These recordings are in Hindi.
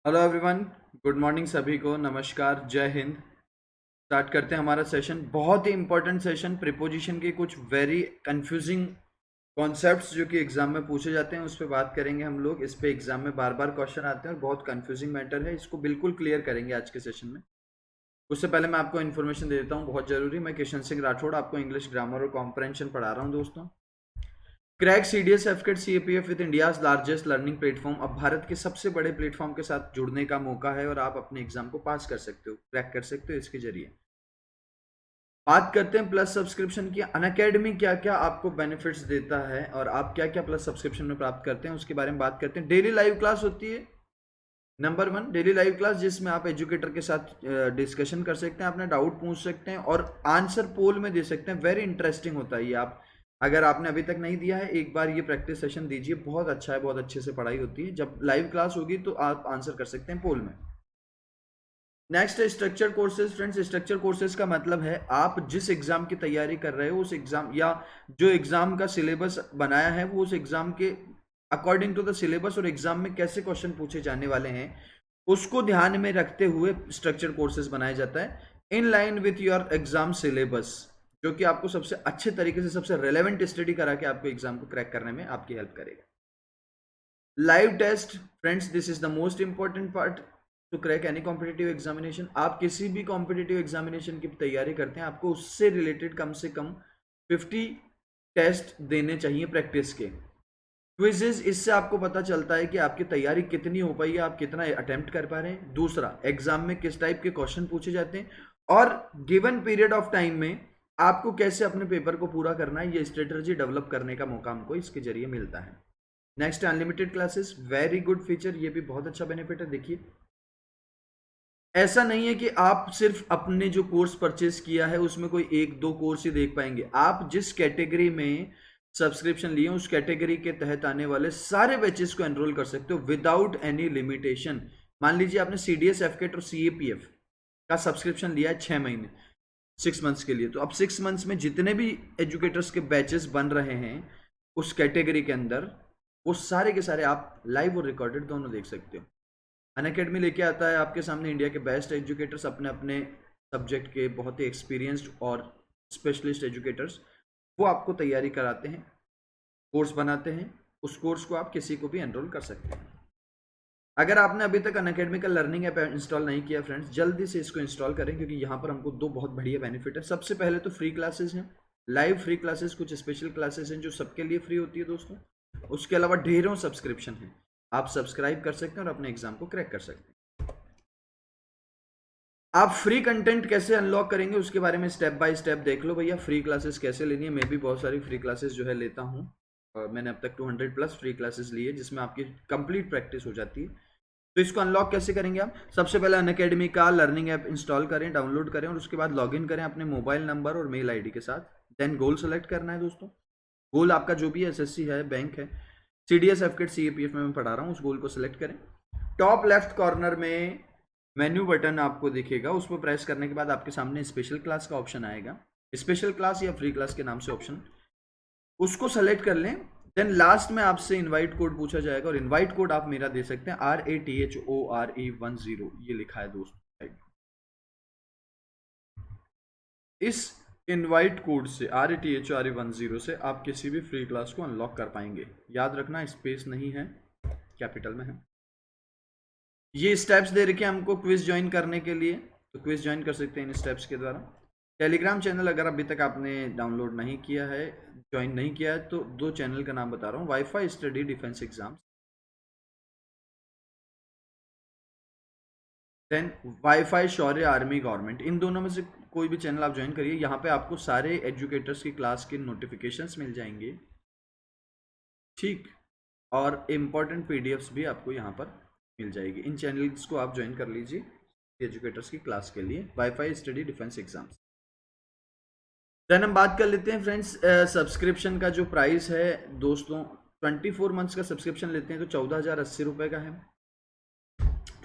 Hello everyone. गुड मॉर्निंग सभी को, नमस्कार, जय हिंद। स्टार्ट करते हैं हमारा सेशन। बहुत ही इंपॉर्टेंट सेशन, प्रीपोजिशन के कुछ वेरी कंफ्यूजिंग कॉन्सेप्ट्स जो कि एग्जाम में पूछे जाते हैं उस पर बात करेंगे हम लोग। इस पे एग्जाम में बार बार क्वेश्चन आते हैं और बहुत कंफ्यूजिंग मैटर है, इसको बिल्कुल क्लियर करेंगे आज के सेशन में। उससे पहले मैं आपको इन्फॉर्मेशन दे देता हूँ बहुत जरूरी। मैं किशन सिंह राठौड़ आपको इंग्लिश ग्रामर और कॉम्प्रहेंशन पढ़ा रहा हूँ दोस्तों। Crack CDS AFCAT CAPF with India's largest learning platform. अब भारत के सबसे बड़े प्लेटफॉर्म के साथ जुड़ने का मौका है और आप अपने एग्जाम को पास कर सकते हो, क्रैक कर सकते हो इसके जरिए। बात करते हैं प्लस सब्सक्रिप्शन की। अनअकैडमी क्या क्या आपको बेनिफिट्स देता है और आप क्या क्या प्लस सब्सक्रिप्शन में प्राप्त करते हैं उसके बारे में बात करते हैं। डेली लाइव क्लास होती है नंबर 1, डेली लाइव क्लास, जिसमें आप एजुकेटर के साथ डिस्कशन कर सकते हैं, अपने डाउट पूछ सकते हैं और आंसर पोल में दे सकते हैं। वेरी इंटरेस्टिंग होता है ये। आप अगर आपने अभी तक नहीं दिया है, एक बार ये प्रैक्टिस सेशन दीजिए, बहुत अच्छा है, बहुत अच्छे से पढ़ाई होती है। जब लाइव क्लास होगी तो आप आंसर कर सकते हैं पोल में। नेक्स्ट है structure courses. Friends, structure courses का मतलब है आप जिस एग्जाम की तैयारी कर रहे हो उस एग्जाम या जो एग्जाम का सिलेबस बनाया है वो उस एग्जाम के अकॉर्डिंग टू द सिलेबस और एग्जाम में कैसे क्वेश्चन पूछे जाने वाले हैं उसको ध्यान में रखते हुए स्ट्रक्चर कोर्सेज बनाया जाता है in line with your exam syllabus, जो कि आपको सबसे अच्छे तरीके से सबसे रेलेवेंट स्टडी करा के आपको एग्जाम को क्रैक करने में आपकी हेल्प करेगा। Live test. Friends, this is the most important part to crack any competitive examination. आप किसी भी कॉम्पिटेटिव एग्जामिनेशन की तैयारी करते हैं, आपको उससे रिलेटेड कम से कम 50 टेस्ट देने चाहिए प्रैक्टिस के। क्विजेज, इससे आपको पता चलता है कि आपकी तैयारी कितनी हो पाई है, आप कितना अटेम्प्ट कर पा रहे हैं। दूसरा, एग्जाम में किस टाइप के क्वेश्चन पूछे जाते हैं और गिवन पीरियड ऑफ टाइम में आपको कैसे अपने पेपर को पूरा करना है, ये स्ट्रेटजी डेवलप करने का मौका हमको इसके जरिए मिलता है। Next, unlimited classes, very good feature, ये भी बहुत अच्छा बेनिफिट है। देखिए, ऐसा नहीं है कि आप सिर्फ अपने जो कोर्स परचेज किया है उसमें कोई एक दो कोर्स ही देख पाएंगे। आप जिस कैटेगरी में सब्सक्रिप्शन लिए उस कैटेगरी के तहत आने वाले सारे बैचेस को एनरोल कर सकते हो विदाउट एनी लिमिटेशन। मान लीजिए आपने सीडीएस एफकेट और सीएपीएफ का सब्सक्रिप्शन लिया है 6 महीने, 6 मंथ्स के लिए, तो अब 6 मंथ्स में जितने भी एजुकेटर्स के बैचेस बन रहे हैं उस कैटेगरी के अंदर, वो सारे के सारे आप लाइव और रिकॉर्डेड दोनों देख सकते हो। अनअकैडमी लेके आता है आपके सामने इंडिया के बेस्ट एजुकेटर्स, अपने अपने सब्जेक्ट के बहुत ही एक्सपीरियंस्ड और स्पेशलिस्ट एजुकेटर्स। वो आपको तैयारी कराते हैं, कोर्स बनाते हैं, उस कोर्स को आप किसी को भी एनरोल कर सकते हैं। अगर आपने अभी तक अनअकैडमी का लर्निंग ऐप इंस्टॉल नहीं किया फ्रेंड्स, जल्दी से इसको इंस्टॉल करें, क्योंकि यहाँ पर हमको दो बहुत बढ़िया बेनिफिट है। सबसे पहले तो फ्री क्लासेस हैं, लाइव फ्री क्लासेस, कुछ स्पेशल क्लासेस हैं जो सबके लिए फ्री होती है दोस्तों। उसके अलावा ढेरों सब्सक्रिप्शन है, आप सब्सक्राइब कर सकते हैं और अपने एग्जाम को क्रैक कर सकते हैं। आप फ्री कंटेंट कैसे अनलॉक करेंगे उसके बारे में स्टेप बाय स्टेप देख लो भैया। फ्री क्लासेस कैसे लेनी है, मैं भी बहुत सारी फ्री क्लासेस जो है लेता हूँ और मैंने अब तक 200 प्लस फ्री क्लासेस ली है जिसमें आपकी कंप्लीट प्रैक्टिस हो जाती है। तो इसको अनलॉक कैसे करेंगे आप? सबसे पहले अनअकैडमी का लर्निंग ऐप इंस्टॉल करें, डाउनलोड करें और उसके बाद लॉगिन करें अपने मोबाइल नंबर और मेल आईडी के साथ। देन गोल सेलेक्ट करना है दोस्तों। गोल आपका जो भी एसएससी है, बैंक है, सीडीएस एफकेट सीएपीएफ में मैं पढ़ा रहा हूँ, उस गोल को सिलेक्ट करें। टॉप लेफ्ट कॉर्नर में मेन्यू बटन आपको दिखेगा, उस पर प्रेस करने के बाद आपके सामने स्पेशल क्लास का ऑप्शन आएगा, स्पेशल क्लास या फ्री क्लास के नाम से ऑप्शन, उसको सेलेक्ट कर लें। देन लास्ट में आपसे इनवाइट कोड पूछा जाएगा और इनवाइट कोड आप मेरा दे सकते हैं, RATHORE10, ये लिखा है दोस्तों। इस इनवाइट कोड से RATHORE10 से आप किसी भी फ्री क्लास को अनलॉक कर पाएंगे। याद रखना, स्पेस नहीं है, कैपिटल में है। ये स्टेप्स दे रखे हैं हमको क्विज ज्वाइन करने के लिए, तो क्विज ज्वाइन कर सकते हैं इन स्टेप्स के द्वारा। टेलीग्राम चैनल अगर अभी तक आपने डाउनलोड नहीं किया है, ज्वाइन नहीं किया है, तो दो चैनल का नाम बता रहा हूँ, wifi study defence exam, then wifi Shaurya army government. इन दोनों में से कोई भी चैनल आप ज्वाइन करिए। यहाँ पे आपको सारे एजुकेटर्स की क्लास के नोटिफिकेशंस मिल जाएंगे, ठीक, और इम्पोर्टेंट पीडीएफ्स भी आपको यहाँ पर मिल जाएगी। इन चैनल्स को आप ज्वाइन कर लीजिए एजुकेटर्स की क्लास के लिए, wifi study defence exams. Then हम बात कर लेते हैं फ्रेंड्स सब्सक्रिप्शन का जो प्राइस है दोस्तों। 24 मंथ्स का सब्सक्रिप्शन लेते हैं तो 14,080 रुपये का है।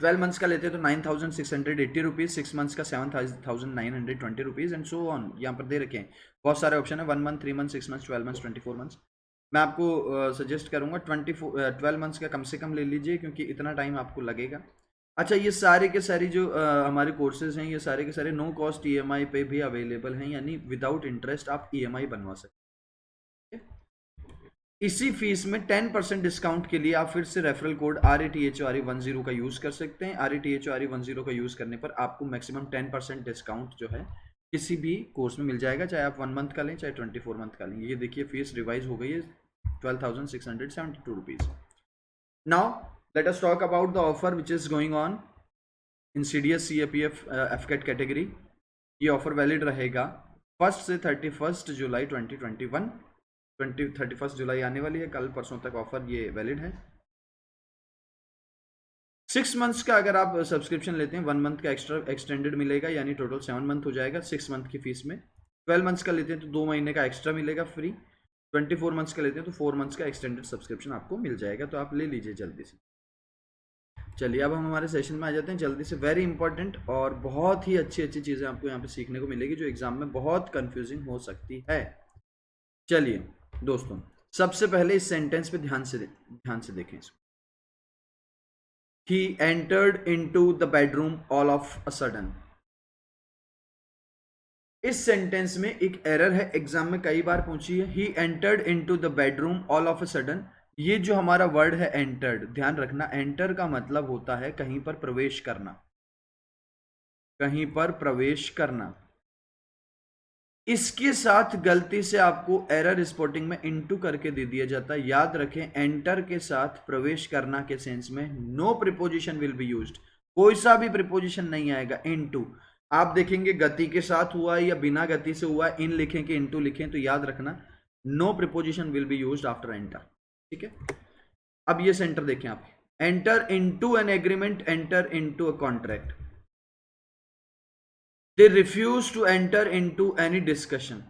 12 मंथ्स का लेते हैं तो 9,680 रुपीज़, 6 मंथ्स का 7,920 रुपीज़ एंड सो ऑन। यहाँ पर दे रखे हैं बहुत सारे ऑप्शन है, 1 month, 3 month, 6 month, 12 month, 24 months. मैं आपको सजेस्ट करूँगा 12 मंथ्स का कम से कम ले लीजिए, क्योंकि इतना टाइम आपको लगेगा। अच्छा, ये सारे के सारी जो हमारे कोर्सेज हैं, ये सारे के सारे नो कॉस्ट ईएमआई पे भी अवेलेबल हैं, यानी विदाउट इंटरेस्ट आप ईएमआई बनवा सकते हैं। इसी फीस में 10% डिस्काउंट के लिए आप फिर से रेफरल कोड RATHORE10 का यूज कर सकते हैं। RATHORE10 का यूज करने पर आपको मैक्सिमम 10% डिस्काउंट जो है किसी भी कोर्स में मिल जाएगा, चाहे आप 1 मंथ का लें चाहे 24 मंथ का लें। ये देखिए फीस रिवाइज हो गई है 12,672 rupees. Now let us talk about the offer which is going on in CDS CAPF FCAT category. ये ऑफर वैलिड रहेगा 1 से 31 जुलाई 2021। 31 जुलाई आने वाली है, कल परसों तक ऑफर ये वैलिड है। 6 मंथ्स का अगर आप सब्सक्रिप्शन लेते हैं 1 मंथ का एक्स्ट्रा एक्सटेंडेड मिलेगा, यानी टोटल 7 मंथ हो जाएगा 6 मंथ की फीस में। 12 मंथ्स का लेते हैं तो 2 महीने का एक्स्ट्रा मिलेगा फ्री। 24 मंथ्स का लेते हैं तो 4 मंथ्स का एक्सटेंडेड सब्सक्रिप्शन आपको मिल जाएगा, तो आप ले लीजिए जल्दी से। चलिए अब हम हमारे सेशन में आ जाते हैं जल्दी से। वेरी इंपॉर्टेंट और बहुत ही अच्छी अच्छी चीज़ें आपको यहाँ पे सीखने को मिलेगी जो एग्जाम में बहुत कंफ्यूजिंग हो सकती है। चलिए दोस्तों, सबसे पहले इस सेंटेंस पे ध्यान से देखें इसको। He entered into the bedroom all of a sudden। इस सेंटेंस में एक एरर है, एग्जाम में कई बार पूछी है। He entered into the bedroom all of a sudden। ये जो हमारा वर्ड है एंटर्ड, ध्यान रखना एंटर का मतलब होता है कहीं पर प्रवेश करना, कहीं पर प्रवेश करना। इसके साथ गलती से आपको एरर स्पॉटिंग में इनटू करके दे दिया जाता है। याद रखें, एंटर के साथ प्रवेश करना के सेंस में no preposition will be used, कोई सा भी प्रीपोजिशन नहीं आएगा। इनटू आप देखेंगे गति के साथ हुआ है या बिना गति से हुआ है, इन लिखें कि इनटू लिखें, तो याद रखना no preposition will be used after enter. ठीक है, अब ये सेंटर देखें आप, enter into an agreement, enter into a contract. They refuse to enter into any discussion.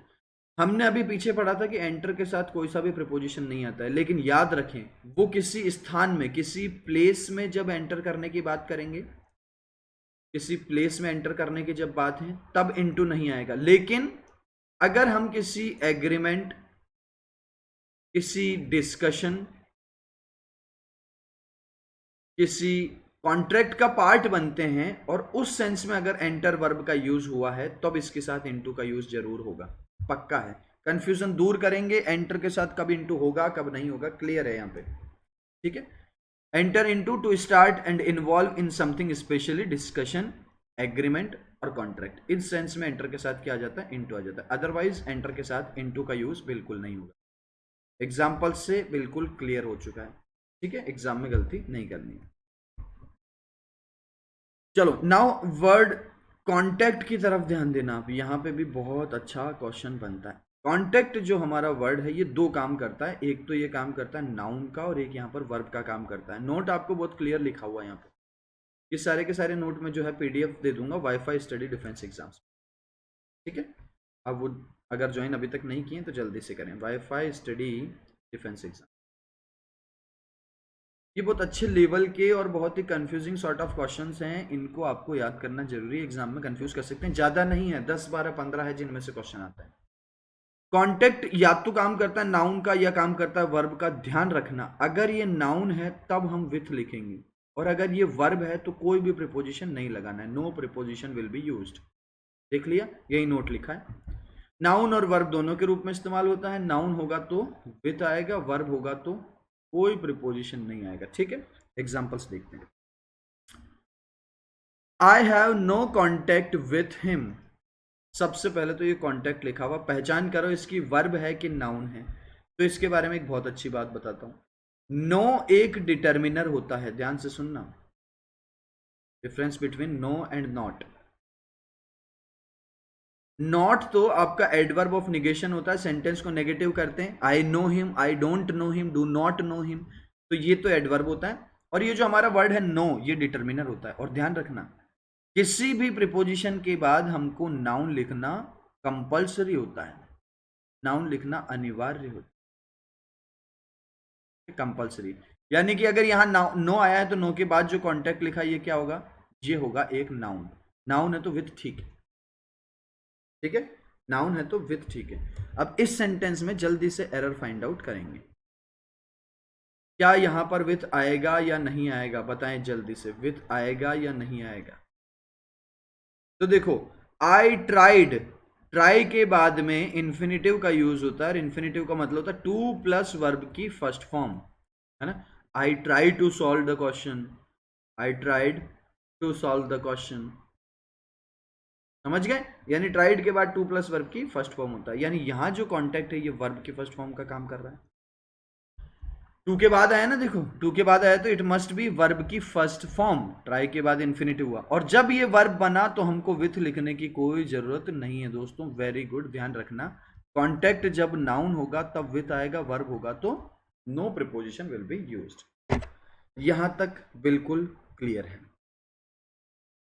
हमने अभी पीछे पढ़ा था कि एंटर के साथ कोई सा भी प्रीपोजिशन नहीं आता है, लेकिन याद रखें वो किसी स्थान में, किसी प्लेस में जब एंटर करने की बात करेंगे, किसी प्लेस में एंटर करने की जब बात है तब इनटू नहीं आएगा। लेकिन अगर हम किसी एग्रीमेंट, किसी डिस्कशन, किसी कॉन्ट्रैक्ट का पार्ट बनते हैं और उस सेंस में अगर एंटर वर्ब का यूज हुआ है तब इसके साथ इनटू का यूज जरूर होगा, पक्का है। कंफ्यूजन दूर करेंगे, एंटर के साथ कब इनटू होगा कब नहीं होगा, क्लियर है यहाँ पे। ठीक है, enter into two start and involve in something, specially discussion, agreement और कॉन्ट्रैक्ट। इस सेंस में एंटर के साथ क्या आ जाता है, इनटू आ जाता है। अदरवाइज एंटर के साथ इनटू का यूज बिल्कुल नहीं होगा। एग्जाम्पल से बिल्कुल क्लियर हो चुका है। ठीक है, एग्जाम में गलती नहीं करनी है। चलो नाउ वर्ड कॉन्टेक्ट की तरफ ध्यान देना। आप यहाँ पे भी बहुत अच्छा क्वेश्चन बनता है। कॉन्टेक्ट जो हमारा वर्ड है ये दो काम करता है, एक तो ये काम करता है नाउन का और एक यहाँ पर वर्ब का काम करता है। नोट आपको बहुत क्लियर लिखा हुआ है यहाँ पे, ये सारे के सारे नोट में जो है PDF दे दूंगा वाईफाई स्टडी डिफेंस एग्जाम्स। ठीक है, अब वो अगर ज्वाइन अभी तक नहीं किए तो जल्दी से करें, वाईफाई स्टडी डिफेंस एग्जाम। ये बहुत अच्छे लेवल के और बहुत ही कंफ्यूजिंग सॉर्ट ऑफ क्वेश्चंस हैं, इनको आपको याद करना जरूरी है, एग्जाम में कंफ्यूज कर सकते हैं। ज़्यादा नहीं है, 10 12 15 है जिनमें से क्वेश्चन आता है। कॉन्टेक्ट या तो काम करता है नाउन का या काम करता है वर्ब का। ध्यान रखना, अगर ये नाउन है तब हम विथ लिखेंगे और अगर ये वर्ब है तो कोई भी प्रीपोजिशन नहीं लगाना है, no preposition will be used. देख लिया, यही नोट लिखा है। नाउन और वर्ब दोनों के रूप में इस्तेमाल होता है। नाउन होगा तो विथ आएगा, वर्ब होगा तो कोई प्रीपोजिशन नहीं आएगा। ठीक है, एग्जांपल्स देखते हैं। I have no contact with him. सबसे पहले तो ये कॉन्टेक्ट लिखा हुआ, पहचान करो इसकी वर्ब है कि नाउन है। तो इसके बारे में एक बहुत अच्छी बात बताता हूं। नो एक डिटर्मिनर होता है, ध्यान से सुनना, difference between no and not. Not तो आपका एडवर्ब ऑफ निगेशन होता है, सेंटेंस को नेगेटिव करते हैं। I know him, I don't know him, do not know him, तो ये तो एडवर्ब होता है। और ये जो हमारा वर्ड है नो, ये डिटर्मिनर होता है। और ध्यान रखना, किसी भी प्रीपोजिशन के बाद हमको नाउन लिखना कंपल्सरी होता है, नाउन लिखना अनिवार्य होता है, कंपल्सरी। यानी कि अगर यहाँ नो आया है तो नो के बाद जो कॉन्टेक्ट लिखा है ये क्या होगा, ये होगा एक नाउन। नाउन है तो विथ, ठीक है, ठीक है, नाउन है तो विथ, ठीक है। अब इस सेंटेंस में जल्दी से एरर फाइंड आउट करेंगे। क्या यहां पर विथ आएगा या नहीं आएगा, बताएं जल्दी से, विथ आएगा या नहीं आएगा। तो देखो, आई ट्राइड, ट्राई के बाद में इंफिनिटिव का यूज होता है, और इंफिनिटिव का मतलब होता है टू प्लस वर्ब की फर्स्ट फॉर्म, है ना। I try to solve the question, I tried to solve the question, समझ गए। यानी ट्राइड के बाद टू प्लस वर्ब की फर्स्ट फॉर्म होता है, यानी यहां जो कॉन्टेक्ट है ये वर्ब की फर्स्ट फॉर्म का काम कर रहा है। टू के बाद आया ना, देखो टू के बाद आया तो इट मस्ट बी वर्ब की फर्स्ट फॉर्म, ट्राई के बाद इन्फिनिटिव हुआ, और जब ये वर्ब बना तो हमको विथ लिखने की कोई जरूरत नहीं है दोस्तों, वेरी गुड, ध्यान रखना। कॉन्टेक्ट जब नाउन होगा तब विथ आएगा, वर्ब होगा तो no preposition will be used. यहां तक बिल्कुल क्लियर है।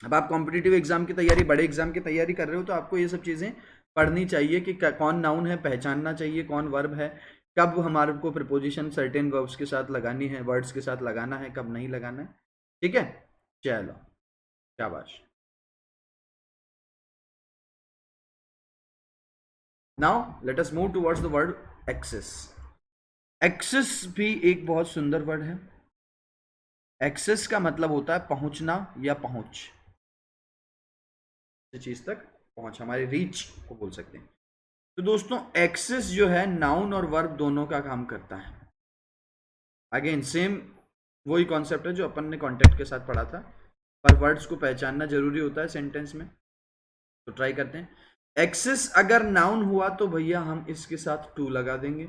अब आप कॉम्पिटिटिव एग्जाम की तैयारी, बड़े एग्जाम की तैयारी कर रहे हो तो आपको ये सब चीजें पढ़नी चाहिए कि कौन नाउन है, पहचानना चाहिए कौन वर्ब है, कब हमारे को प्रिपोजिशन सर्टेन वर्ब्स के साथ लगानी है, वर्ड्स के साथ लगाना है, कब नहीं लगाना है, ठीक है। चलो, शाबाश। Now let us move towards the word access. Access भी एक बहुत सुंदर वर्ड है। एक्सेस का मतलब होता है पहुंचना या पहुंच, चीज तक पहुंच, हमारी रीच को बोल सकते हैं। तो दोस्तों एक्सेस जो है नाउन और वर्ब दोनों का काम करता है। अगेन सेम वही कॉन्सेप्ट है जो अपन ने कॉन्टेक्ट के साथ पढ़ा था, पर वर्ड्स को पहचानना जरूरी होता है सेंटेंस में। तो ट्राई करते हैं। एक्सेस अगर नाउन हुआ तो भैया हम इसके साथ टू लगा देंगे,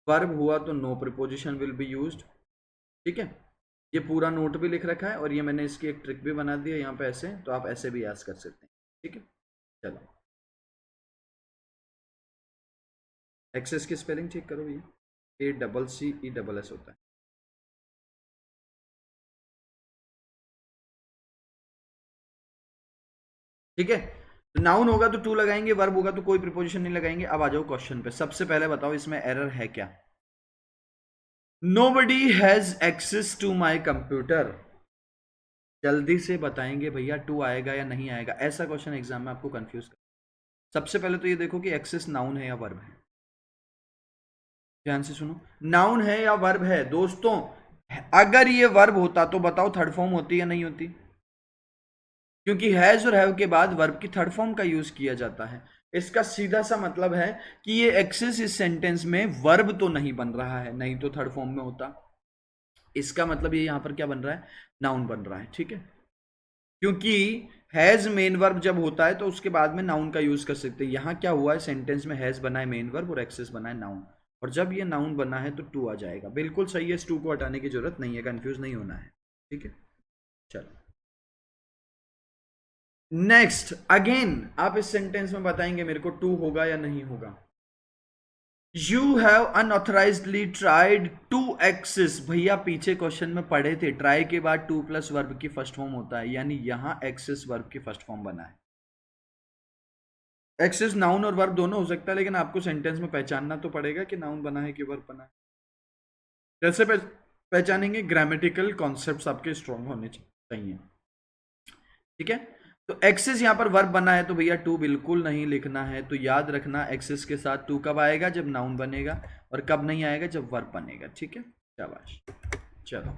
वर्ब हुआ तो no preposition will be used, ठीक है। ये पूरा नोट भी लिख रखा है और ये मैंने इसकी एक ट्रिक भी बना दी है यहाँ पे ऐसे, तो आप ऐसे भी याद कर सकते हैं, ठीक है। चलो, एक्सेस की स्पेलिंग चेक करो भैया, ACCESS होता है। ठीक है, तो नाउन होगा तो टू लगाएंगे, वर्ब होगा तो कोई प्रिपोजिशन नहीं लगाएंगे। अब आ जाओ क्वेश्चन पे, सबसे पहले बताओ इसमें एरर है क्या। Nobody has access to my computer, जल्दी से बताएंगे भैया टू आएगा या नहीं आएगा, ऐसा क्वेश्चन एग्जाम में आपको कंफ्यूज कर। सबसे पहले तो ये देखो कि एक्सेस नाउन है या वर्ब है, ध्यान से सुनो, नाउन है या वर्ब है दोस्तों। अगर ये वर्ब होता तो बताओ थर्ड फॉर्म होती या नहीं होती, क्योंकि हैज और हैव के बाद वर्ब की थर्ड फॉर्म का यूज किया जाता है। इसका सीधा सा मतलब है कि ये एक्सेस इस सेंटेंस में वर्ब तो नहीं बन रहा है, नहीं तो थर्ड फॉर्म में होता। इसका मतलब ये यहां पर क्या बन रहा है, नाउन बन रहा है, ठीक है। क्योंकि हैज मेन वर्ब जब होता है तो उसके बाद में नाउन का यूज कर सकते हैं। यहां क्या हुआ है, सेंटेंस में हैज बना है मेन वर्ब और एक्सेस बना है नाउन, और जब ये नाउन बना है तो टू आ जाएगा। बिल्कुल सही है, इस टू को हटाने की जरूरत नहीं है, कंफ्यूज नहीं होना है, ठीक है। चलो नेक्स्ट, अगेन आप इस सेंटेंस में बताएंगे मेरे को टू होगा या नहीं होगा। You have unauthorisedly tried to access, भैया पीछे क्वेश्चन में पढ़े थे ट्राई के बाद टू प्लस वर्ब की फर्स्ट फॉर्म होता है, यानी यहां एक्सेस वर्ब की फर्स्ट फॉर्म बना है। एक्सेस नाउन और वर्ब दोनों हो सकता है, लेकिन आपको सेंटेंस में पहचानना तो पड़ेगा कि नाउन बना है कि वर्ब बना है। कैसे पहचानेंगे, ग्रामेटिकल कॉन्सेप्ट्स आपके स्ट्रॉन्ग होने चाहिए, ठीक है। तो एक्सेस यहां पर वर्ब बना है तो भैया टू बिल्कुल नहीं लिखना है। तो याद रखना एक्सेस के साथ टू कब आएगा, जब नाउन बनेगा, और कब नहीं आएगा, जब वर्ब बनेगा, ठीक है। शाबाश। चलो,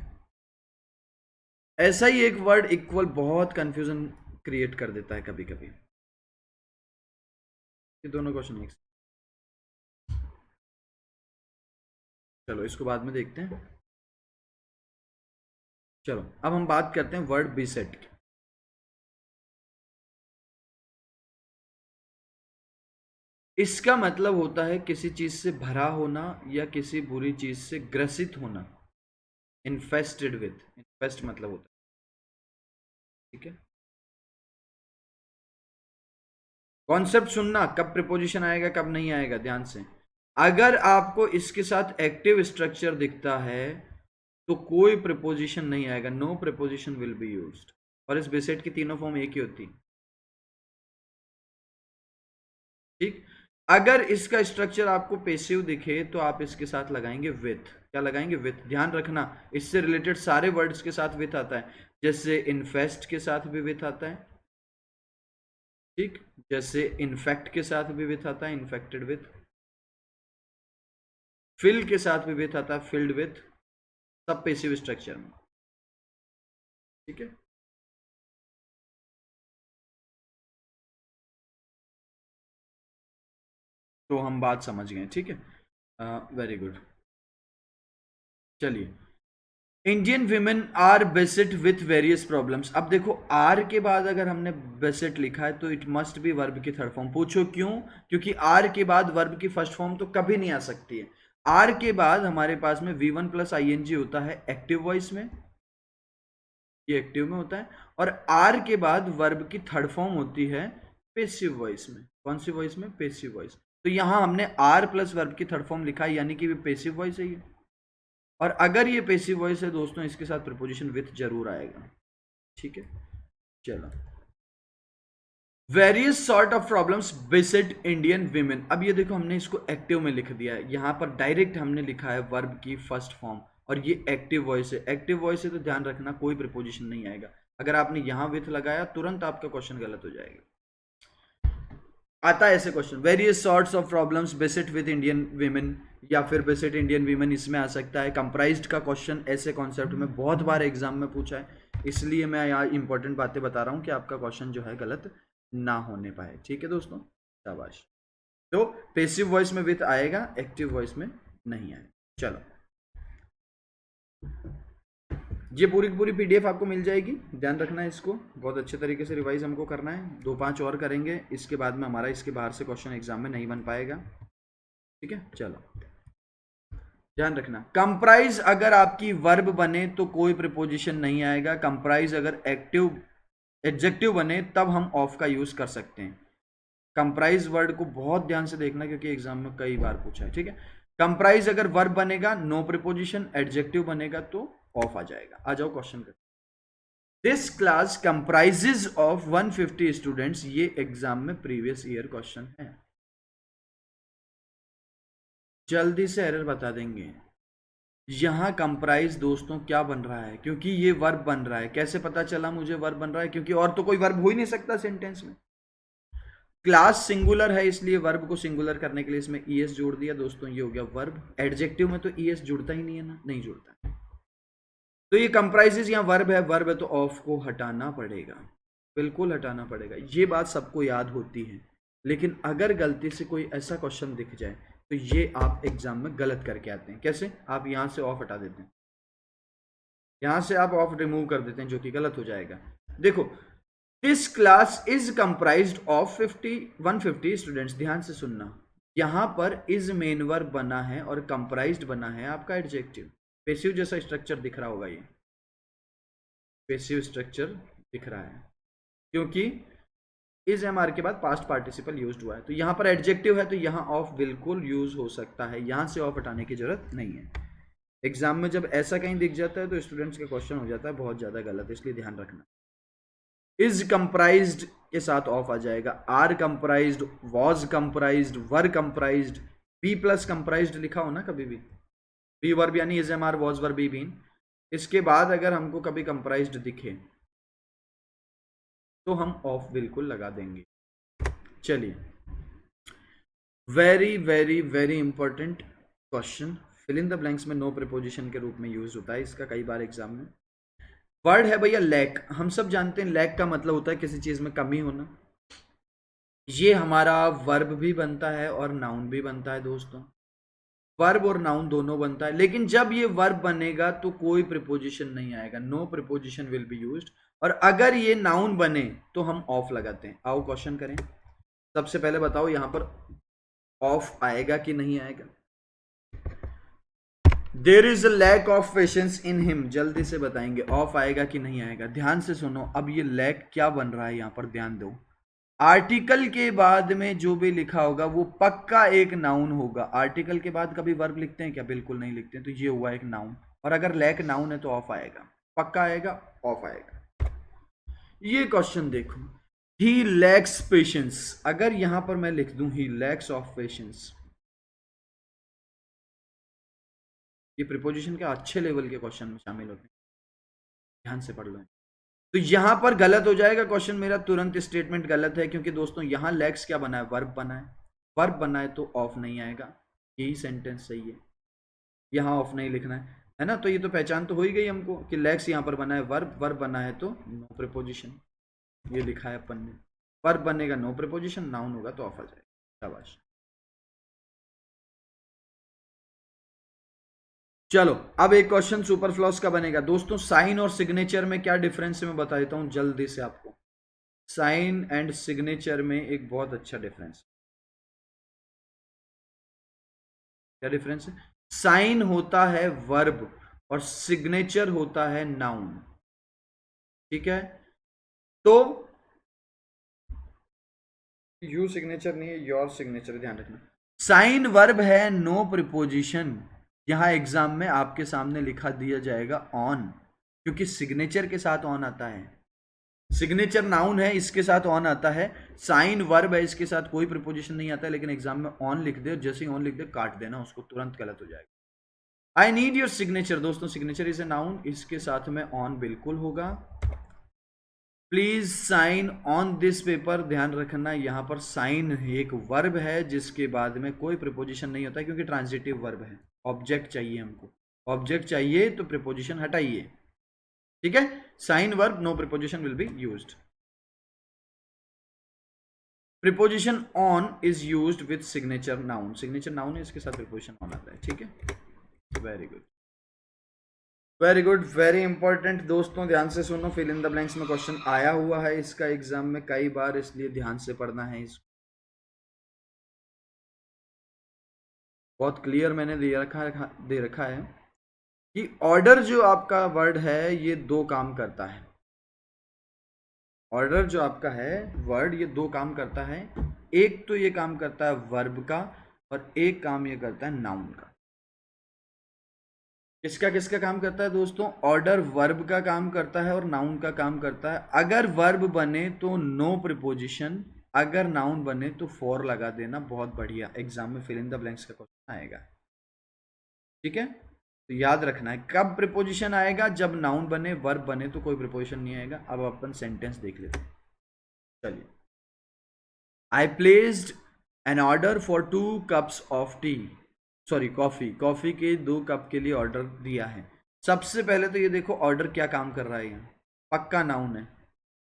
ऐसा ही एक वर्ड इक्वल बहुत कंफ्यूजन क्रिएट कर देता है कभी कभी। ये दोनों क्वेश्चन एक, चलो इसको बाद में देखते हैं। चलो अब हम बात करते हैं वर्ड बीसेट की। इसका मतलब होता है किसी चीज से भरा होना या किसी बुरी चीज से ग्रसित होना, इन्फेस्टेड विथ, इन्फेस्ट मतलब होता है, ठीक है। कॉन्सेप्ट सुनना, कब प्रिपोजिशन आएगा कब नहीं आएगा, ध्यान से। अगर आपको इसके साथ एक्टिव स्ट्रक्चर दिखता है तो कोई प्रिपोजिशन नहीं आएगा, no preposition will be used. और इस बेसेट की तीनों फॉर्म एक ही होती है, ठीक। अगर इसका स्ट्रक्चर आपको पेसिव दिखे तो आप इसके साथ लगाएंगे विथ, क्या लगाएंगे, विथ। ध्यान रखना इससे रिलेटेड सारे वर्ड्स के साथ विथ आता है, जैसे इन्फेस्ट के साथ भी विथ आता है, ठीक। जैसे इन्फेक्ट के साथ भी विथ आता है, इन्फेक्टेड विथ। फिल के साथ भी विथ आता है, फिल्ड विथ। सब पेसिव स्ट्रक्चर में, ठीक है। तो हम बात समझ गए, ठीक है, वेरी गुड। चलिए, Indian women are beset with various problems. अब देखो आर के बाद अगर हमने बेसेट लिखा है तो इट मस्ट बी वर्ब की थर्ड फॉर्म। पूछो क्यों? क्योंकि आर के बाद वर्ब की फर्स्ट फॉर्म तो कभी नहीं आ सकती है। आर के बाद हमारे पास में V1 प्लस ING होता है एक्टिव वॉइस में, ये एक्टिव में होता है, और आर के बाद वर्ब की थर्ड फॉर्म होती है पेसिव वॉइस में। कौन सी वॉइस में? Passive voice. तो यहां हमने आर प्लस वर्ब की थर्ड फॉर्म लिखा है, यानी कि पेसिव वॉइस है ये। और अगर ये पेसिव वॉइस है दोस्तों, इसके साथ प्रीपोजिशन विथ जरूर आएगा, ठीक है। चलो, various sort of problems बेसेट Indian women. अब ये देखो हमने इसको एक्टिव में लिख दिया है, यहां पर डायरेक्ट हमने लिखा है वर्ब की फर्स्ट फॉर्म, और ये एक्टिव वॉइस है। एक्टिव वॉइस है तो ध्यान रखना कोई प्रीपोजिशन नहीं आएगा। अगर आपने यहां विथ लगाया तुरंत आपका क्वेश्चन गलत हो जाएगा। आता है ऐसे question, various sorts of problems beset with Indian women, या फिर बेसेट इंडियन वीमेन इसमें आ सकता है। कंप्राइज्ड का क्वेश्चन ऐसे कॉन्सेप्ट में बहुत बार एग्जाम में पूछा है, इसलिए मैं यहाँ इंपॉर्टेंट बातें बता रहा हूँ कि आपका क्वेश्चन जो है गलत ना होने पाए, ठीक है दोस्तों, शाबाश। तो पेसिव वॉइस में विथ आएगा, एक्टिव वॉइस में नहीं आएगा। चलो, ये पूरी पूरी PDF आपको मिल जाएगी, ध्यान रखना है इसको, बहुत अच्छे तरीके से रिवाइज हमको करना है। 2-5 और करेंगे, इसके बाद में हमारा इसके बाहर से क्वेश्चन एग्जाम में नहीं बन पाएगा, ठीक है। चलो, ध्यान रखना, कंप्राइज अगर आपकी वर्ब बने तो कोई प्रीपोजिशन नहीं आएगा। कंप्राइज अगर एक्टिव एडजेक्टिव बने तब हम ऑफ का यूज कर सकते हैं। कंप्राइज वर्ड को बहुत ध्यान से देखना क्योंकि एग्जाम में कई बार पूछा है, ठीक है। कंप्राइज अगर वर्ब बनेगा नो प्रीपोजिशन, एडजेक्टिव बनेगा तो ऑफ आ जाएगा। आ जाओ क्वेश्चन कर, this class comprises of 150 students, ये एग्जाम में प्रीवियस ईयर क्वेश्चन है। जल्दी से एरर बता देंगे। यहां कंप्राइज दोस्तों क्या बन रहा है, क्योंकि ये वर्ब बन रहा है। कैसे पता चला मुझे वर्ब बन रहा है? क्योंकि और तो कोई वर्ब हो ही नहीं सकता सेंटेंस में। क्लास सिंगुलर है, इसलिए वर्ब को सिंगुलर करने के लिए इसमें ES जोड़ दिया दोस्तों, ये हो गया वर्ब। एडजेक्टिव में तो ES जुड़ता ही नहीं है ना, नहीं जुड़ता। तो ये कंप्राइजेज यहाँ वर्ब है तो ऑफ को हटाना पड़ेगा, बिल्कुल हटाना पड़ेगा। ये बात सबको याद होती है, लेकिन अगर गलती से कोई ऐसा क्वेश्चन दिख जाए तो ये आप एग्जाम में गलत करके आते हैं। कैसे? आप यहां से ऑफ हटा देते हैं, यहां से आप ऑफ रिमूव कर देते हैं, जो कि गलत हो जाएगा। देखो, this class is comprised of 150 students. ध्यान से सुनना, यहां पर इज मेन वर्ब बना है और कंप्राइज्ड बना है आपका एडजेक्टिव। पेसिव जैसा स्ट्रक्चर दिख रहा होगा, ये पेसिव स्ट्रक्चर दिख रहा है क्योंकि इज MR के बाद पास्ट पार्टिसिपल यूज्ड हुआ है। तो यहां पर एडजेक्टिव है तो यहां ऑफ बिल्कुल यूज हो सकता है, यहां से ऑफ हटाने की जरूरत नहीं है। एग्जाम में जब ऐसा कहीं दिख जाता है तो स्टूडेंट्स का क्वेश्चन हो जाता है बहुत ज्यादा गलत, इसलिए ध्यान रखना। इज कंप्राइज्ड के साथ ऑफ आ जाएगा, are comprised, was comprised, were comprised, be plus comprised लिखा हो ना कभी भी, बी वर्ब यानी is MR was were be been, इसके बाद अगर हमको कभी कंप्राइज्ड दिखे तो हम ऑफ बिल्कुल लगा देंगे। चलिए, very very very important question, fill in the blanks में नो प्रीपोजिशन के रूप में यूज होता है इसका कई बार एग्जाम में। वर्ड है भैया लैक। हम सब जानते हैं लैक का मतलब होता है किसी चीज में कमी होना। ये हमारा वर्ब भी बनता है और नाउन भी बनता है दोस्तों, वर्ब और नाउन दोनों बनता है। लेकिन जब ये वर्ब बनेगा तो कोई प्रीपोजिशन नहीं आएगा, no preposition will be used. और अगर ये नाउन बने तो हम ऑफ लगाते हैं। आओ क्वेश्चन करें। सबसे पहले बताओ यहां पर ऑफ आएगा कि नहीं आएगा? There is a lack of patience in him, जल्दी से बताएंगे ऑफ आएगा कि नहीं आएगा। ध्यान से सुनो, अब ये लैक क्या बन रहा है यहां पर, ध्यान दो। आर्टिकल के बाद में जो भी लिखा होगा वो पक्का एक नाउन होगा। आर्टिकल के बाद कभी वर्ब लिखते हैं क्या? बिल्कुल नहीं लिखते हैं। तो ये हुआ एक नाउन, और अगर लैक नाउन है तो ऑफ आएगा, पक्का आएगा, ऑफ आएगा। ये क्वेश्चन देखो, ही लैक्स पेशेंस, अगर यहां पर मैं लिख दूं ही लैक्स ऑफ पेशेंस, ये प्रीपोजिशन के अच्छे लेवल के क्वेश्चन में शामिल होते हैं, ध्यान से पढ़ लो। तो यहां पर गलत हो जाएगा क्वेश्चन मेरा, तुरंत स्टेटमेंट गलत है, क्योंकि दोस्तों यहां लैक्स क्या बना है? वर्ब बना है। वर्ब बना है तो ऑफ नहीं आएगा, यही सेंटेंस सही है, यहां ऑफ नहीं लिखना है। है ना। तो ये तो पहचान तो हो ही गई हमको कि लेक्स यहाँ पर बना है वर्ब, वर्ब बना है तो नो प्रिपोजिशन, ये लिखा है अपन ने। वर्ब बनेगा नो प्रिपोजिशन, नाउन होगा तो ऑफ आ जाएगा। शाबाश। चलो अब एक क्वेश्चन सुपरफ्लॉस का बनेगा दोस्तों। साइन और सिग्नेचर में क्या डिफरेंस है मैं बता देता हूं जल्दी से आपको। साइन एंड सिग्नेचर में एक बहुत अच्छा डिफरेंस। क्या डिफरेंस है? साइन होता है वर्ब और सिग्नेचर होता है नाउन। ठीक है, तो यू सिग्नेचर नहीं है, योर सिग्नेचर, ध्यान रखना। साइन वर्ब है नो प्रिपोजिशन, यहां एग्जाम में आपके सामने लिखा दिया जाएगा ऑन, क्योंकि सिग्नेचर के साथ ऑन आता है। सिग्नेचर नाउन है, इसके साथ ऑन आता है। साइन वर्ब है, इसके साथ कोई प्रिपोजिशन नहीं आता है, लेकिन एग्जाम में ऑन लिख दे, जैसे ही ऑन लिख दे काट देना उसको, तुरंत गलत हो जाएगा। आई नीड योर सिग्नेचर दोस्तों, सिग्नेचर इज ए नाउन, इसके साथ में ऑन बिल्कुल होगा। Please sign on this paper, ध्यान रखना यहां पर साइन एक वर्ब है जिसके बाद में कोई प्रिपोजिशन नहीं होता है, क्योंकि ट्रांजिटिव वर्ब है। ऑब्जेक्ट चाहिए हमको, ऑब्जेक्ट चाहिए तो प्रिपोजिशन हटाइए। ठीक है, sign verb no preposition will be used. Preposition on is used with signature noun, signature noun है इसके साथ प्रिपोजिशन ऑन आता है। ठीक है, very good very good, very important दोस्तों, ध्यान से सुनो। फिल इन द ब्लैंक्स में क्वेश्चन आया हुआ है इसका एग्जाम में कई बार, इसलिए ध्यान से पढ़ना है इसको। बहुत क्लियर मैंने दे रखा है कि ऑर्डर जो आपका वर्ड है ये दो काम करता है। ऑर्डर जो आपका है वर्ड, ये दो काम करता है। एक तो ये काम करता है वर्ब का, और एक काम ये करता है नाउन का। किसका किसका काम करता है दोस्तों? ऑर्डर वर्ब का काम करता है और नाउन का काम करता है। अगर वर्ब बने तो नो प्रिपोजिशन, अगर नाउन बने तो फॉर लगा देना। बहुत बढ़िया, एग्जाम में फिल इन द ब्लैंक्स का क्वेश्चन आएगा। ठीक है, तो याद रखना है कब प्रिपोजिशन आएगा, जब नाउन बने, वर्ब बने तो कोई प्रिपोजिशन नहीं आएगा। अब अपन सेंटेंस देख लेते हैं। चलिए, I placed an order for 2 cups of tea, sorry coffee, coffee के 2 कप के लिए ऑर्डर दिया है। सबसे पहले तो ये देखो ऑर्डर क्या काम कर रहा है, यहाँ पक्का नाउन है।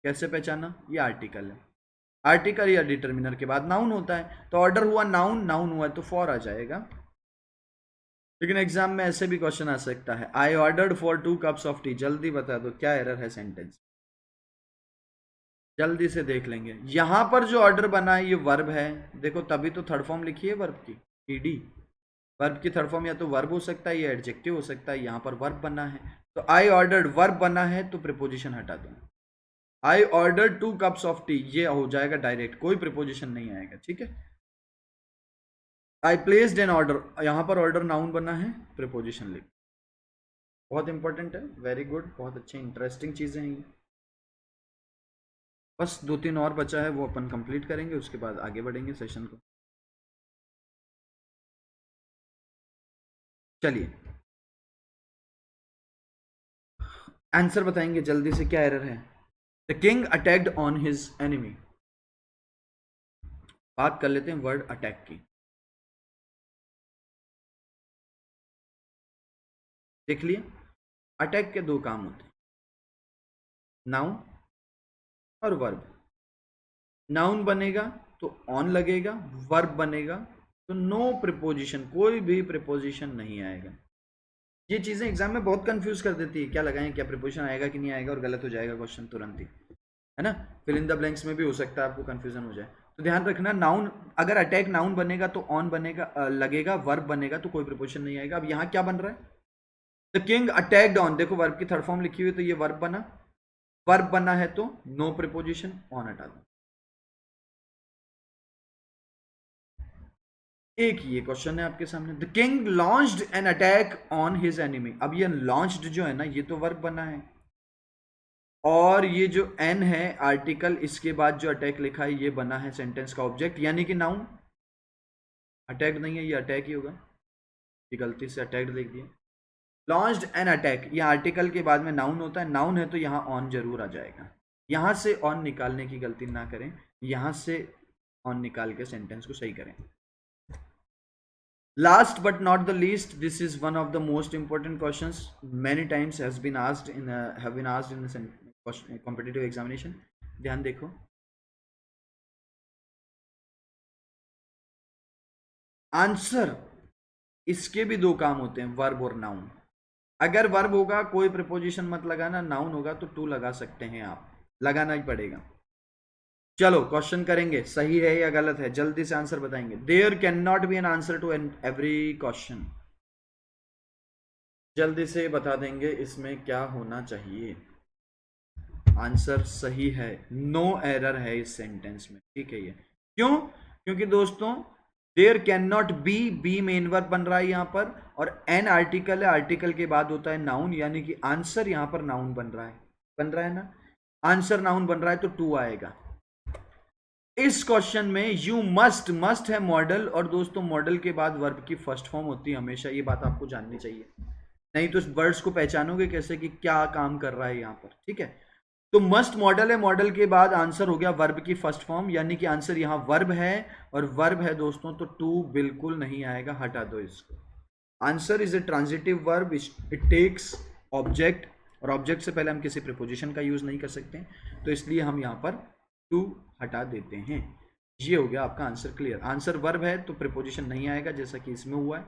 कैसे पहचाना? ये आर्टिकल है, आर्टिकल या डिटर्मिनर के बाद नाउन होता है, तो ऑर्डर हुआ नाउन, नाउन हुआ तो फॉर आ जाएगा। लेकिन एग्जाम में ऐसे भी क्वेश्चन आ सकता है, I ordered for 2 cups of T, जल्दी बता दो क्या एरर है सेंटेंस, जल्दी से देख लेंगे। यहां पर जो ऑर्डर बना है ये वर्ब है, देखो तभी तो थर्ड फॉर्म लिखी है वर्ब की, ईडी। वर्ब की थर्ड फॉर्म या तो वर्ब हो सकता है या एडजेक्टिव हो सकता है, यहां पर वर्ब बना है, तो आई ऑर्डर्ड वर्ब बना है तो प्रिपोजिशन हटा दो। I ordered 2 cups of T, ये हो जाएगा डायरेक्ट, कोई प्रिपोजिशन नहीं आएगा। ठीक है, आई प्लेस्ड एन ऑर्डर, यहां पर ऑर्डर नाउन बना है, प्रिपोजिशन लिख, बहुत इंपॉर्टेंट है। वेरी गुड, बहुत अच्छे इंटरेस्टिंग चीजें हैं ये। बस 2-3 और बचा है, वो अपन कंप्लीट करेंगे, उसके बाद आगे बढ़ेंगे सेशन को। चलिए आंसर बताएंगे जल्दी से, क्या एरर है। The king attacked on his enemy. बात कर लेते हैं वर्ड अटैक की। देख लिए, अटैक के 2 काम होते हैं, नाउन और वर्ब। नाउन बनेगा तो ऑन लगेगा, वर्ब बनेगा तो नो प्रिपोजिशन, कोई भी प्रिपोजिशन नहीं आएगा। ये चीजें एग्जाम में बहुत कंफ्यूज कर देती है, क्या लगाएं, क्या प्रिपोजिशन आएगा कि नहीं आएगा, और गलत हो जाएगा क्वेश्चन तुरंत ही, है ना। फिल इन द ब्लैंक्स में भी हो सकता है आपको कंफ्यूजन हो जाए, तो ध्यान रखना। नाउन, अगर अटैक नाउन बनेगा तो ऑन बनेगा, लगेगा, वर्ब बनेगा तो कोई प्रिपोजिशन नहीं आएगा। अब यहाँ क्या बन रहा है? द किंग अटैक्ड ऑन, देखो वर्ब की थर्ड फॉर्म लिखी हुई, तो ये वर्ब बना, वर्ब बना है तो नो प्रिपोजिशन, ऑन हटा दो। एक ये क्वेश्चन है आपके सामने, the king launched an attack on his enemy. अब ये लॉन्च्ड जो है ना, ये तो वर्ब बना है, और ये जो एन है आर्टिकल, इसके बाद जो अटैक लिखा है ये बना है सेंटेंस का ऑब्जेक्ट, यानी कि नाउन। अटैक नहीं है, ये अटैक ही होगा, ये गलती से अटैक लिख दिया। लॉन्च्ड एन अटैक, ये आर्टिकल के बाद में नाउन होता है, नाउन है तो यहाँ ऑन जरूर आ जाएगा। यहां से ऑन निकालने की गलती ना करें, यहां से ऑन निकाल के सेंटेंस को सही करें। Last but not the least, this is one of the most important questions. Many times has been asked in have been asked in a competitive examination. ध्यान देखो, आंसर इसके भी दो काम होते हैं, वर्ब और नाउन। अगर वर्ब होगा कोई प्रीपोजिशन मत लगाना, नाउन होगा तो टू लगा सकते हैं आप, लगाना ही पड़ेगा। चलो क्वेश्चन करेंगे, सही है या गलत है, जल्दी से आंसर बताएंगे। There can not be an answer to every question. जल्दी से बता देंगे इसमें क्या होना चाहिए। आंसर सही है, नो एरर है इस सेंटेंस में, ठीक है। ये क्यों? क्योंकि दोस्तों there can not be main verb बन रहा है यहां पर, और एन आर्टिकल है, आर्टिकल के बाद होता है नाउन, यानी कि आंसर यहां पर नाउन बन रहा है ना, आंसर नाउन बन रहा है तो टू आएगा। इस क्वेश्चन में यू मस्ट है मॉडल, और दोस्तों मॉडल के बाद वर्ब की फर्स्ट फॉर्म होती है हमेशा, ये बात आपको जाननी चाहिए, नहीं तो वर्ड्स को पहचानोगे कैसे कि क्या काम कर रहा है यहां पर, ठीक है। तो मस्ट मॉडल है, मॉडल के बाद आंसर हो गया वर्ब की फर्स्ट फॉर्म, यानी कि आंसर यहां वर्ब है, और वर्ब है दोस्तों तो टू बिल्कुल नहीं आएगा, हटा दो इसको। Answer is a transitive verb, it takes object, और ऑब्जेक्ट से पहले हम किसी प्रीपोजिशन का यूज नहीं कर सकते, तो इसलिए हम यहां पर टू हटा देते हैं। ये हो गया आपका आंसर क्लियर। आंसर वर्ब है तो प्रीपोजिशन नहीं आएगा जैसा कि इसमें हुआ है,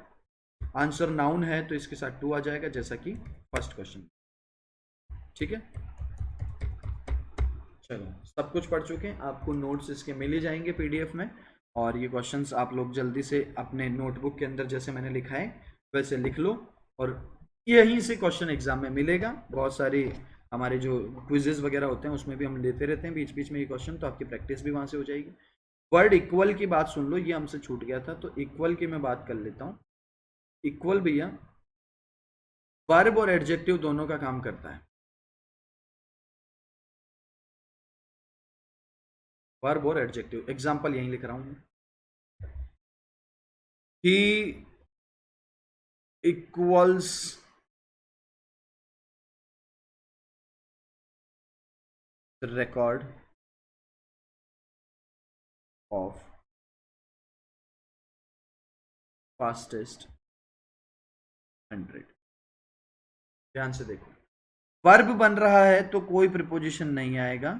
आंसर नाउन है तो इसके साथ टू आ जाएगा जैसा कि फर्स्ट क्वेश्चन, ठीक है। चलो सब कुछ पढ़ चुके हैं, आपको नोट्स इसके मिल ही जाएंगे पीडीएफ में, और ये क्वेश्चंस आप लोग जल्दी से अपने नोटबुक के अंदर जैसे मैंने लिखा है वैसे लिख लो, और यहीं से क्वेश्चन एग्जाम में मिलेगा। बहुत सारी हमारे जो क्विजेज वगैरह होते हैं उसमें भी हम लेते रहते हैं बीच बीच में ये क्वेश्चन, तो आपकी प्रैक्टिस भी वहां से हो जाएगी। वर्ड इक्वल की बात सुन लो, ये हमसे छूट गया था, तो इक्वल की मैं बात कर लेता हूँ। इक्वल भैया वर्ब और एडजेक्टिव दोनों का काम करता है, वर्ब और एडजेक्टिव। एग्जाम्पल यहीं लिख रहा हूं, ही इक्वल्स record of fastest 100। ध्यान से देखो, वर्ब बन रहा है तो कोई प्रीपोजिशन नहीं आएगा,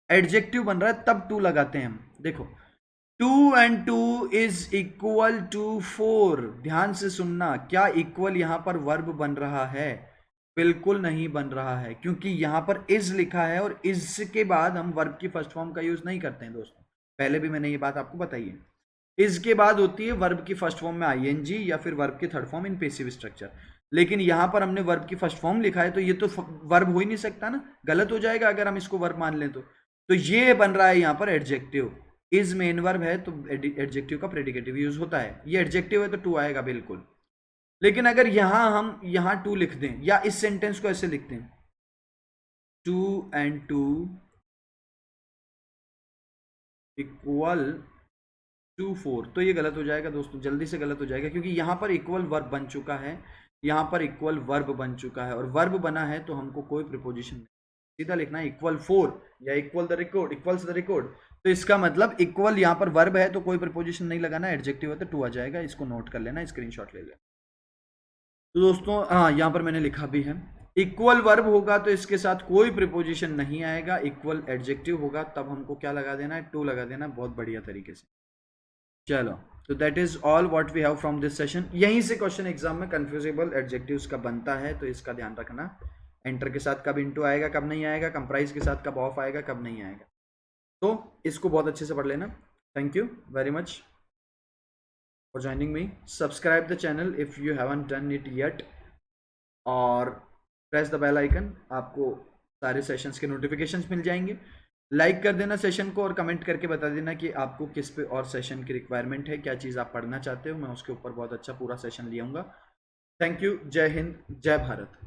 एडजेक्टिव बन रहा है तब टू लगाते हैं हम। देखो 2 and 2 इज इक्वल टू 4। ध्यान से सुनना, क्या इक्वल यहां पर वर्ब बन रहा है? बिल्कुल नहीं बन रहा है, क्योंकि यहां पर इज लिखा है, और इज के बाद हम वर्ब की फर्स्ट फॉर्म का यूज नहीं करते हैं दोस्तों, पहले भी मैंने ये बात आपको बताई है। इज के बाद होती है वर्ब की फर्स्ट फॉर्म में आईएनजी, या फिर वर्ब की third form in passive structure, लेकिन यहां पर हमने वर्ब की फर्स्ट फॉर्म लिखा है तो ये तो वर्ब हो ही नहीं सकता ना, गलत हो जाएगा अगर हम इसको वर्ब मान लें तो ये बन रहा है यहां पर एडजेक्टिव। इज मेन वर्ब है तो एडजेक्टिव का प्रेडिकेटिव यूज होता है, ये एडजेक्टिव है तो टू आएगा बिल्कुल। लेकिन अगर यहां हम यहां टू लिख दें, या इस सेंटेंस को ऐसे लिखते हैं 2 and 2 इक्वल टू 4, तो ये गलत हो जाएगा दोस्तों, जल्दी से गलत हो जाएगा, क्योंकि यहां पर इक्वल वर्ब बन चुका है, यहां पर इक्वल वर्ब बन चुका है, और वर्ब बना है तो हमको कोई प्रीपोजिशन नहीं, सीधा लिखना है इक्वल 4 या equal the record, equals the record. तो इसका मतलब इक्वल यहां पर वर्ब है तो कोई प्रीपोजिशन नहीं लगाना, एडजेक्टिव है तो टू आ जाएगा, इसको नोट कर लेना, स्क्रीनशॉट ले लेना। तो दोस्तों हाँ, यहां पर मैंने लिखा भी है, इक्वल वर्ब होगा तो इसके साथ कोई प्रीपोजिशन नहीं आएगा, इक्वल एडजेक्टिव होगा तब हमको क्या लगा देना है, टू लगा देना, बहुत बढ़िया तरीके से। चलो तो that is all what we have from this session. यहीं से क्वेश्चन एग्जाम में कंफ्यूजेबल एडजेक्टिव्स का बनता है, तो इसका ध्यान रखना, एंटर के साथ कब इनटू आएगा कब नहीं आएगा, कंप्राइज के साथ कब ऑफ आएगा कब नहीं आएगा, तो इसको बहुत अच्छे से पढ़ लेना। Thank you very much for joining me. Subscribe the channel if you haven't done it yet, और press the bell icon, आपको सारे सेशंस के नोटिफिकेशंस मिल जाएंगे। लाइक कर देना सेशन को, और कमेंट करके बता देना कि आपको किस पे और सेशन की रिक्वायरमेंट है, क्या चीज़ आप पढ़ना चाहते हो, मैं उसके ऊपर बहुत अच्छा पूरा सेशन ले आऊँगा। थैंक यू, जय हिंद, जय भारत।